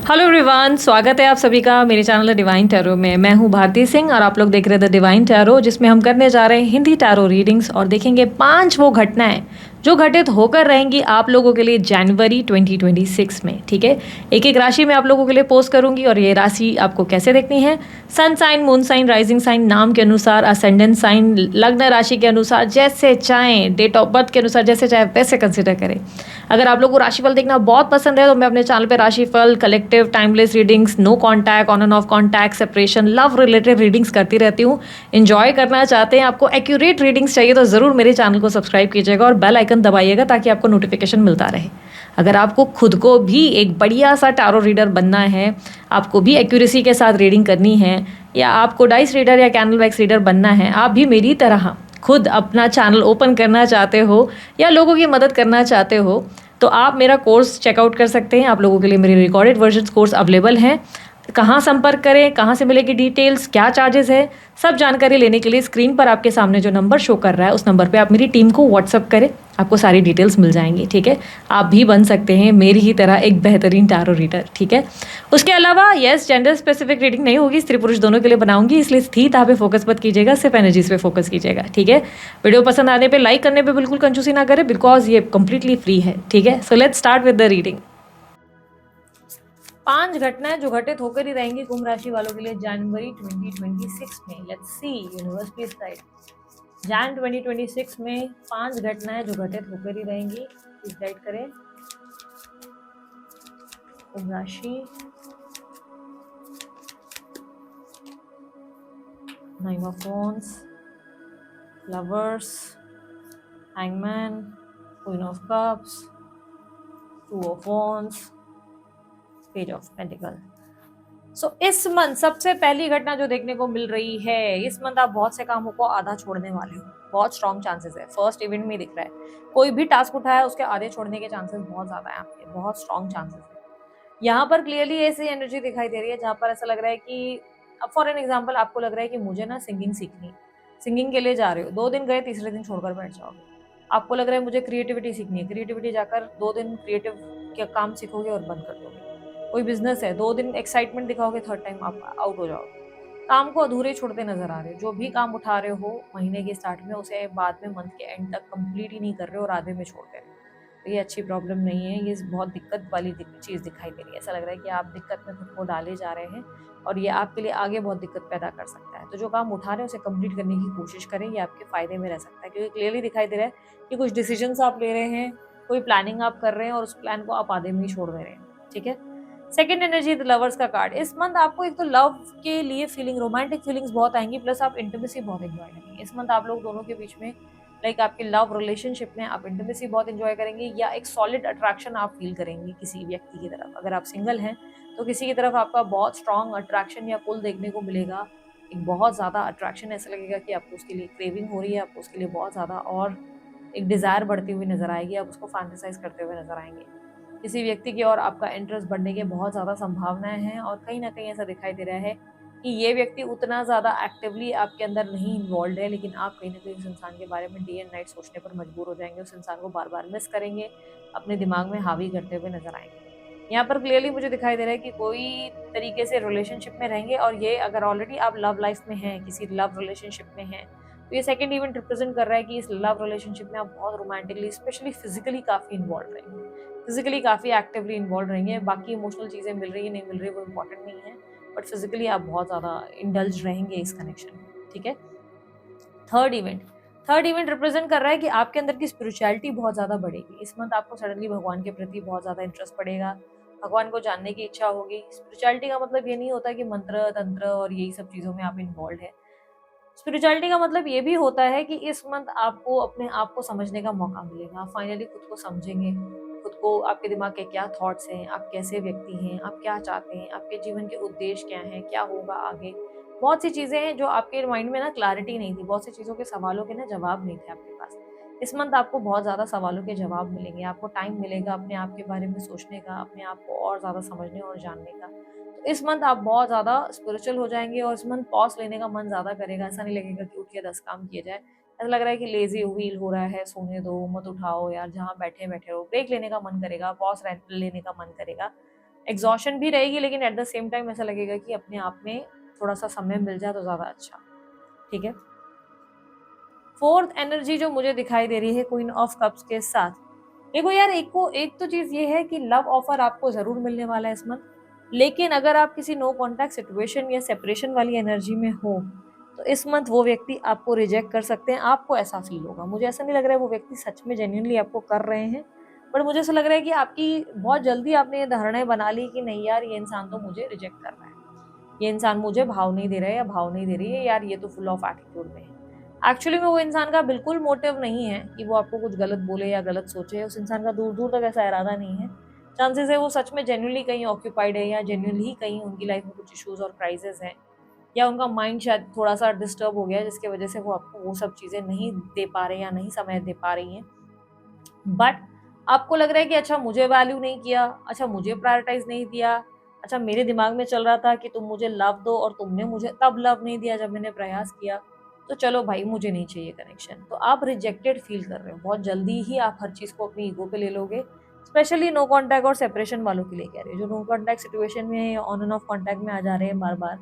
Hello everyone, स्वागत है आप सभी का मेरे चैनल द डिवाइन टैरो में। मैं हूं भारती सिंह और आप लोग देख रहे हैं द डिवाइन टैरो, जिसमें हम करने जा रहे हैं हिंदी टैरो रीडिंग्स और देखेंगे 5 वो घटनाएं जो घटित होकर रहेंगी आप लोगों के लिए जनवरी 2026 में। ठीक है, एक एक राशि मैं आप लोगों के लिए पोस्ट करूंगी और ये राशि आपको कैसे देखनी है, sun sign, moon sign, rising sign, नाम के अनुसार, असेंडेंट साइन, लग्न राशि के अनुसार, जैसे चाहें, डेट ऑफ बर्थ के अनुसार जैसे चाहे वैसे कंसिडर करें। अगर आप लोग को राशिफल देखना बहुत पसंद है तो मैं अपने चैनल पे राशिफल, collective, timeless readings, no contact, on and off contact, separation, love related readings करती रहती हूँ। एंजॉय करना चाहते हैं, आपको एक्यूरेट रीडिंग्स चाहिए तो ज़रूर मेरे चैनल को सब्सक्राइब कीजिएगा और बेल आइकन दबाइएगा ताकि आपको नोटिफिकेशन मिलता रहे। अगर आपको खुद को भी एक बढ़िया सा टारो रीडर बनना है, आपको भी एक्यूरेसी के साथ रीडिंग करनी है, या आपको डाइस रीडर या कैंडल वैक्स रीडर बनना है, आप भी मेरी तरह खुद अपना चैनल ओपन करना चाहते हो या लोगों की मदद करना चाहते हो, तो आप मेरा कोर्स चेकआउट कर सकते हैं। आप लोगों के लिए मेरे रिकॉर्डेड वर्जन कोर्स अवेलेबल हैं। कहाँ संपर्क करें, कहाँ से मिलेगी डिटेल्स, क्या चार्जेस है, सब जानकारी लेने के लिए स्क्रीन पर आपके सामने जो नंबर शो कर रहा है उस नंबर पे आप मेरी टीम को व्हाट्सअप करें, आपको सारी डिटेल्स मिल जाएंगी। ठीक है, आप भी बन सकते हैं मेरी ही तरह एक बेहतरीन टारो रीडर। ठीक है, उसके अलावा यस, जेंडर स्पेसिफिक रीडिंग नहीं होगी, स्त्री पुरुष दोनों के लिए बनाऊंगी, इसलिए स्थीता पे फोकस मत कीजिएगा, सिर्फ एनर्जीज पे फोकस कीजिएगा। ठीक है, वीडियो पसंद आने पे लाइक करने पे बिल्कुल कंजूसी ना करें, बिकॉज ये कंप्लीटली फ्री है। ठीक है, so let's start with the reading. 5 घटनाएं जो घटित होकर ही रहेंगी कुंभ राशि वालों के लिए जनवरी 2026 में। Let's see, universe please guide. Jain 2026 में 5 घटनाएं जो घटित होकर ही रहेंगी, प्लीज गाइड करें। कुंभ राशि, 9 of wands, lovers, hangman, queen of cups, 2 of wands, page of pentacle. So इस मंथ सबसे पहली घटना जो देखने को मिल रही है, इस मंथ आप बहुत से कामों को आधा छोड़ने वाले हो, बहुत स्ट्रॉन्ग चांसेस है। फर्स्ट इवेंट में दिख रहा है, कोई भी टास्क उठाया उसके आधे छोड़ने के चांसेस बहुत ज्यादा है आपके, बहुत स्ट्रॉन्ग चांसेस है। यहाँ पर क्लियरली ऐसी एनर्जी दिखाई दे रही है जहाँ पर ऐसा लग रहा है कि, अब फॉर एन एग्जाम्पल, आपको लग रहा है कि मुझे ना सिंगिंग सीखनी, सिंगिंग के लिए जा रहे हो, 2 दिन गए, तीसरे दिन छोड़कर बैठ जाओगे। आपको लग रहा है मुझे क्रिएटिविटी सीखनी है, क्रिएटिविटी जाकर 2 दिन क्रिएटिव के काम सीखोगे और बंद कर दोगे। कोई बिजनेस है, 2 दिन एक्साइटमेंट दिखाओगे, थर्ड टाइम आप आउट हो जाओगे। काम को अधूरे छोड़ते नजर आ रहे हो, जो भी काम उठा रहे हो महीने के स्टार्ट में उसे बाद में मंथ के एंड तक कंप्लीट ही नहीं कर रहे हो और आधे में छोड़ दे रहे हो। तो ये अच्छी प्रॉब्लम नहीं है, ये बहुत दिक्कत वाली चीज़ दिखाई दे रही है। ऐसा लग रहा है कि आप दिक्कत में खुद को डाले जा रहे हैं और ये आपके लिए आगे बहुत दिक्कत पैदा कर सकता है। तो जो काम उठा रहे हैं उसे कंप्लीट करने की कोशिश करें, ये आपके फायदे में रह सकता है, क्योंकि क्लियरली दिखाई दे रहा है कि कुछ डिसीजंस आप ले रहे हैं, कोई प्लानिंग आप कर रहे हैं और उस प्लान को आप आधे में ही छोड़ दे रहे हैं। ठीक है, सेकंड एनर्जी लवर्स का कार्ड। इस मंथ आपको एक तो लव के लिए फीलिंग, रोमांटिक फीलिंग्स बहुत आएंगी, प्लस आप इंटीमेसी बहुत एंजॉय करेंगे। इस मंथ आप लोग दोनों के बीच में, लाइक आपके लव रिलेशनशिप में आप इंटीमेसी बहुत एंजॉय करेंगे या एक सॉलिड अट्रैक्शन आप फील करेंगे किसी व्यक्ति की तरफ। अगर आप सिंगल हैं तो किसी की तरफ आपका बहुत स्ट्रॉन्ग अट्रैक्शन या पुल देखने को मिलेगा, एक बहुत ज़्यादा अट्रैक्शन। ऐसा लगेगा कि आपको उसके लिए क्रेविंग हो रही है, आपको उसके लिए बहुत ज़्यादा और एक डिज़ायर बढ़ती हुई नजर आएगी, आप उसको फैंटेसाइज करते हुए नजर आएंगे। किसी व्यक्ति की और आपका इंटरेस्ट बढ़ने की बहुत ज़्यादा संभावनाएं हैं और कहीं ना कहीं ऐसा दिखाई दे रहा है कि ये व्यक्ति उतना ज़्यादा एक्टिवली आपके अंदर नहीं इन्वॉल्व है, लेकिन आप कहीं ना कहीं उस इंसान के बारे में डे एंड नाइट सोचने पर मजबूर हो जाएंगे, उस इंसान को बार बार मिस करेंगे, अपने दिमाग में हावी करते हुए नजर आएंगे। यहाँ पर क्लियरली मुझे दिखाई दे रहा है कि कोई तरीके से रिलेशनशिप में रहेंगे, और ये अगर ऑलरेडी आप लव लाइफ में हैं, किसी लव रिलेशनशिप में हैं, तो ये सेकंड इवेंट रिप्रेजेंट कर रहा है कि इस लव रिलेशनशिप में आप बहुत रोमांटिकली, स्पेशली फिजिकली काफ़ी इन्वॉल्व रहेंगे, फिजिकली काफ़ी एक्टिवली इन्वॉल्व रहेंगे। बाकी इमोशनल चीज़ें मिल रही है नहीं मिल रही वो इम्पोर्टेंट नहीं है, बट फिजिकली आप बहुत ज़्यादा इंडल्ज रहेंगे इस कनेक्शन में। ठीक है, थर्ड इवेंट रिप्रेजेंट कर रहा है कि आपके अंदर की स्पिरिचुअलिटी बहुत ज़्यादा बढ़ेगी। इस मंथ आपको सडनली भगवान के प्रति बहुत ज़्यादा इंटरेस्ट पड़ेगा, भगवान को जानने की इच्छा होगी। स्पिरिचुअलिटी का मतलब ये नहीं होता कि मंत्र तंत्र और यही सब चीज़ों में आप इन्वॉल्व है। स्पिरिचुअलिटी का मतलब ये भी होता है कि इस मंथ आपको अपने आप को समझने का मौका मिलेगा, आप फाइनली खुद को समझेंगे, खुद को, आपके दिमाग के क्या थॉट्स हैं, आप कैसे व्यक्ति हैं, आप क्या चाहते हैं, आपके जीवन के उद्देश्य क्या हैं, क्या होगा आगे। बहुत सी चीज़ें हैं जो आपके माइंड में ना क्लैरिटी नहीं थी, बहुत सी चीज़ों के सवालों के ना जवाब नहीं थे आपके पास। इस मंथ आपको बहुत ज़्यादा सवालों के जवाब मिलेंगे, आपको टाइम मिलेगा अपने आप के बारे में सोचने का, अपने आप को और ज़्यादा समझने और जानने का। तो इस मंथ आप बहुत ज़्यादा स्पिरिचुअल हो जाएंगे और इस मंथ पॉज लेने का मन ज़्यादा करेगा। ऐसा नहीं लगेगा कि उठ के 10 काम किए जाए, ऐसा लग रहा है कि लेजी व्हील हो रहा है, सोने दो, मत उठाओ यार, जहाँ बैठे बैठे रहो। ब्रेक लेने का मन करेगा, पॉज लेने का मन करेगा। एग्जॉशन भी रहेगी, लेकिन एट द सेम टाइम ऐसा लगेगा कि अपने आप में थोड़ा सा समय मिल जाए तो ज़्यादा अच्छा। ठीक है, फोर्थ एनर्जी जो मुझे दिखाई दे रही है क्वीन ऑफ कप्स के साथ, देखो यार, एक तो चीज़ ये है कि लव ऑफर आपको ज़रूर मिलने वाला है इस मंथ, लेकिन अगर आप किसी नो कॉन्टैक्ट सिचुएशन या सेपरेशन वाली एनर्जी में हो तो इस मंथ वो व्यक्ति आपको रिजेक्ट कर सकते हैं। आपको ऐसा फील होगा, मुझे ऐसा नहीं लग रहा है वो व्यक्ति सच में जेन्युइनली आपको कर रहे हैं, बट मुझे ऐसा लग रहा है कि आपकी बहुत जल्दी आपने ये धारणाएं बना ली कि नहीं यार, ये इंसान तो मुझे रिजेक्ट कर रहा है, ये इंसान मुझे भाव नहीं दे रहा है या भाव नहीं दे रही है, यार ये तो फुल ऑफ एटीट्यूड में है। एक्चुअली में वो इंसान का बिल्कुल मोटिव नहीं है कि वो आपको कुछ गलत बोले या गलत सोचे, उस इंसान का दूर दूर तक ऐसा इरादा नहीं है। चांसेस है वो सच में जेन्युइनली कहीं ऑक्यूपाइड है, या जेन्युइनली कहीं उनकी लाइफ में कुछ इश्यूज और क्राइसिस हैं, या उनका माइंड शायद थोड़ा सा डिस्टर्ब हो गया है, जिसकी वजह से वो आपको वो सब चीज़ें नहीं दे पा रहे या नहीं समय दे पा रही हैं। बट आपको लग रहा है कि अच्छा मुझे वैल्यू नहीं किया, अच्छा मुझे प्रायोरिटाइज नहीं दिया, अच्छा मेरे दिमाग में चल रहा था कि तुम मुझे लव दो और तुमने मुझे तब लव नहीं दिया जब मैंने प्रयास किया, तो चलो भाई मुझे नहीं चाहिए कनेक्शन। तो आप रिजेक्टेड फील कर रहे हो, बहुत जल्दी ही आप हर चीज़ को अपनी ईगो पे ले लोगे। स्पेशली नो कॉन्टैक्ट और सेपरेशन वालों के लिए कह रहे हैं, जो नो कॉन्टैक्ट सिचुएशन में है या ऑन एंड ऑफ कॉन्टैक्ट में आ जा रहे हैं बार बार,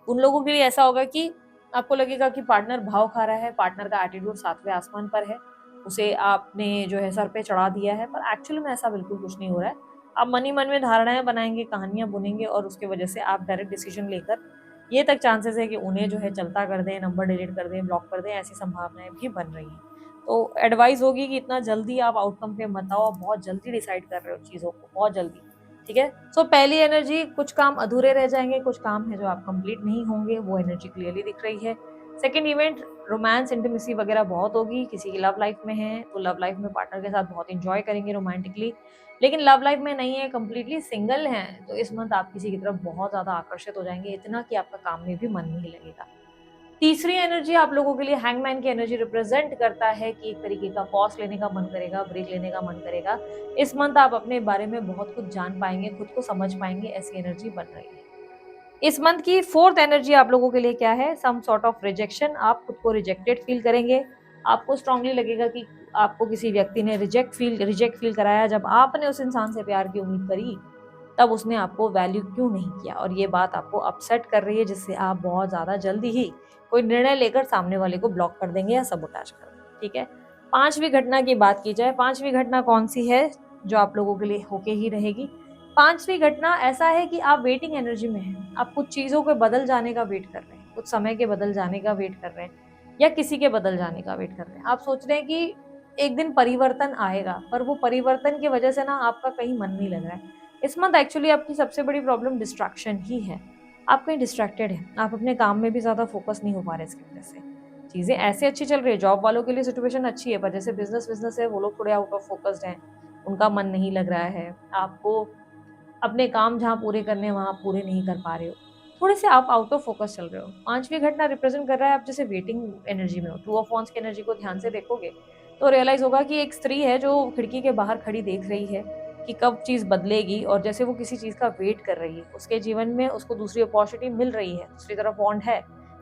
उन लोगों के लिए ऐसा होगा कि आपको लगेगा कि पार्टनर भाव खा रहा है, पार्टनर का एटीट्यूड सातवें आसमान पर है, उसे आपने जो है सर पे चढ़ा दिया है, पर एक्चुअल में ऐसा बिल्कुल कुछ नहीं हो रहा है। आप मन ही मन में धारणाएं बनाएंगे, कहानियां बुनेंगे, और उसके वजह से आप डायरेक्ट डिसीजन लेकर ये तक चांसेस है कि उन्हें जो है चलता कर दें, नंबर डिलीट कर दें, ब्लॉक कर दें, ऐसी संभावनाएं भी बन रही हैं। तो एडवाइस होगी कि इतना जल्दी आप आउटकम पे मत आओ, बहुत जल्दी डिसाइड कर रहे हो चीज़ों को, बहुत जल्दी। ठीक है, सो पहली एनर्जी, कुछ काम अधूरे रह जाएंगे, कुछ काम है जो आप कंप्लीट नहीं होंगे, वो एनर्जी क्लियरली दिख रही है। सेकेंड इवेंट, रोमांस इंटीमेसी वगैरह बहुत होगी, किसी की लव लाइफ में है तो लव लाइफ में पार्टनर के साथ बहुत इंजॉय करेंगे रोमांटिकली, लेकिन लव लाइफ में नहीं है, कंप्लीटली सिंगल हैं, तो इस मंथ आप किसी की तरफ बहुत ज़्यादा आकर्षित हो जाएंगे, इतना कि आपका काम में भी मन नहीं लगेगा। तीसरी एनर्जी आप लोगों के लिए हैंगमैन की एनर्जी रिप्रेजेंट करता है कि एक तरीके का पॉज लेने का मन करेगा, ब्रेक लेने का मन करेगा। इस मंथ आप अपने बारे में बहुत कुछ जान पाएंगे, खुद को समझ पाएंगे, ऐसी एनर्जी बन रही है। इस मंथ की फोर्थ एनर्जी आप लोगों के लिए क्या है, सम सॉर्ट ऑफ रिजेक्शन, आप खुद को रिजेक्टेड फील करेंगे। आपको स्ट्रांगली लगेगा कि आपको किसी व्यक्ति ने रिजेक्ट फील कराया, जब आपने उस इंसान से प्यार की उम्मीद करी तब उसने आपको वैल्यू क्यों नहीं किया, और ये बात आपको अपसेट कर रही है, जिससे आप बहुत ज़्यादा जल्दी ही कोई निर्णय लेकर सामने वाले को ब्लॉक कर देंगे या सबोटाज कर देंगे। ठीक है, पांचवी घटना की बात की जाए, पांचवी घटना कौन सी है जो आप लोगों के लिए होके ही रहेगी। पांचवी घटना ऐसा है कि आप वेटिंग एनर्जी में हैं, आप कुछ चीज़ों के बदल जाने का वेट कर रहे हैं, कुछ समय के बदल जाने का वेट कर रहे हैं, या किसी के बदल जाने का वेट कर रहे हैं। आप सोच रहे हैं कि एक दिन परिवर्तन आएगा, पर वो परिवर्तन की वजह से ना आपका कहीं मन नहीं लग रहा है। इस मंथ एक्चुअली आपकी सबसे बड़ी प्रॉब्लम डिस्ट्रैक्शन ही है, आप कहीं डिस्ट्रैक्टेड हैं, आप अपने काम में भी ज़्यादा फोकस नहीं हो पा रहे इसकी वजह से। चीज़ें ऐसे अच्छी चल रही है, जॉब वालों के लिए सिचुएशन अच्छी है, पर जैसे बिजनेस है वो लोग थोड़े आउट ऑफ फोकस्ड हैं, उनका मन नहीं लग रहा है, आपको अपने काम जहाँ पूरे करने हैं वहाँ पूरे नहीं कर पा रहे हो, थोड़े से आप आउट ऑफ फोकस चल रहे हो। पांचवी घटना रिप्रेजेंट कर रहा है आप जैसे वेटिंग एनर्जी में हो। टू ऑफ वॉन्ड्स की एनर्जी को ध्यान से देखोगे तो रियलाइज होगा कि एक स्त्री है जो खिड़की के बाहर खड़ी देख रही है कि कब चीज़ बदलेगी, और जैसे वो किसी चीज़ का वेट कर रही है, उसके जीवन में उसको दूसरी अपॉर्चुनिटी मिल रही है, दूसरी तरफ वॉन्ड है,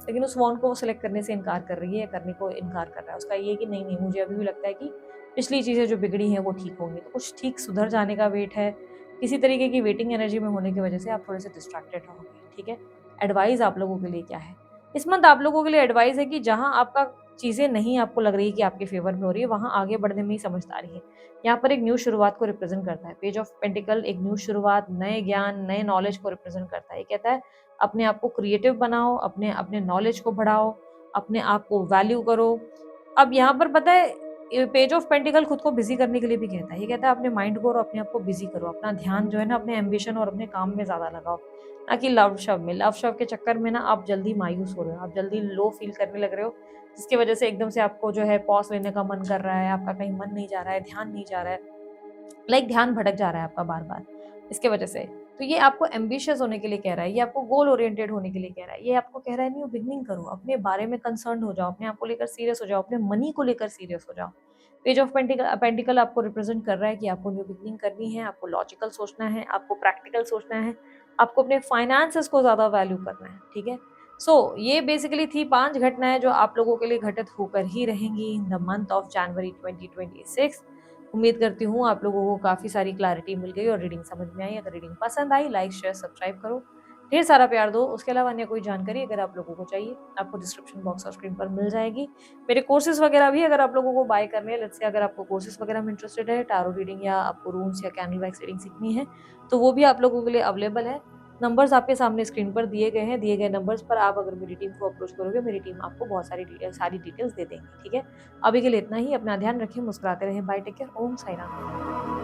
लेकिन उस वॉन्ड को वो सिलेक्ट करने से इनकार कर रही है, करने को इनकार कर रहा है। उसका ये कि नहीं नहीं, मुझे अभी भी लगता है कि पिछली चीज़ें जो बिगड़ी हैं वो ठीक होंगी, तो कुछ ठीक सुधर जाने का वेट है। किसी तरीके की वेटिंग एनर्जी में होने की वजह से आप थोड़े से डिस्ट्रैक्टेड रहोगे। ठीक है, एडवाइस आप लोगों के लिए क्या है, इस मंथ आप लोगों के लिए एडवाइस है कि जहां आपका चीज़ें नहीं आपको लग रही कि आपके फेवर में हो रही है, वहां आगे बढ़ने में ही समझदारी है। यहाँ पर एक न्यू शुरुआत को रिप्रेजेंट करता है, पेज ऑफ पेंटिकल एक न्यू शुरुआत, नए ज्ञान, नए नॉलेज को रिप्रेजेंट करता है। ये कहता है अपने आप को क्रिएटिव बनाओ, अपने अपने नॉलेज को बढ़ाओ, अपने आप को वैल्यू करो। अब यहाँ पर पता है पेज ऑफ पेंटिकल खुद को बिजी करने के लिए भी कहता है, ये कहता है अपने माइंड को और अपने आप को बिजी करो, अपना ध्यान जो है ना अपने एम्बिशन और अपने काम में ज्यादा लगाओ, ना कि लव शव में। लव शव के चक्कर में ना आप जल्दी मायूस हो रहे हो, आप जल्दी लो फील करने लग रहे हो, जिसकी वजह से एकदम से आपको जो है पॉज लेने का मन कर रहा है, आपका कहीं मन नहीं जा रहा है, ध्यान नहीं जा रहा है, ध्यान भटक जा रहा है आपका बार बार इसके वजह से। तो ये आपको एम्बिशियस होने के लिए कह रहा है, ये आपको गोल ओरिएंटेड होने के लिए कह रहा है, ये आपको कह रहा है न्यू बिगनिंग करो, अपने बारे में कंसर्न हो जाओ, अपने आप को लेकर सीरियस हो जाओ, अपने मनी को लेकर सीरियस हो जाओ। पेज ऑफ पेंटिकल आपको रिप्रेजेंट कर रहा है कि आपको न्यू बिगनिंग करनी है, आपको लॉजिकल सोचना है, आपको प्रैक्टिकल सोचना है, आपको अपने फाइनेंसेस को ज्यादा वैल्यू करना है। ठीक है, सो ये बेसिकली थी 5 घटनाएं जो आप लोगों के लिए घटित होकर ही रहेंगी in the month of January 2026। उम्मीद करती हूँ आप लोगों को काफ़ी सारी क्लैरिटी मिल गई और रीडिंग समझ में आई। अगर रीडिंग पसंद आई, लाइक शेयर सब्सक्राइब करो, ढेर सारा प्यार दो। उसके अलावा अन्य कोई जानकारी अगर आप लोगों को चाहिए, आपको डिस्क्रिप्शन बॉक्स और स्क्रीन पर मिल जाएगी। मेरे कोर्सेज वगैरह भी अगर आप लोगों को बाय करने हैं, लेट्स से अगर आपको कोर्सेज वगैरह में इंटरेस्टेड है, टारो रीडिंग या आपको रून्स या कैंडल वैक्स रीडिंग सीखनी है, तो वो भी आप लोगों के लिए अवेलेबल है। नंबर्स आपके सामने स्क्रीन पर दिए गए हैं। दिए गए नंबर्स पर आप अगर मेरी टीम को अप्रोच करोगे, मेरी टीम आपको बहुत सारी डिटेल्स दे देंगी। ठीक है, अभी के लिए इतना ही। अपना ध्यान रखें, मुस्कुराते रहें। Bye, take care. Om Sai Ram.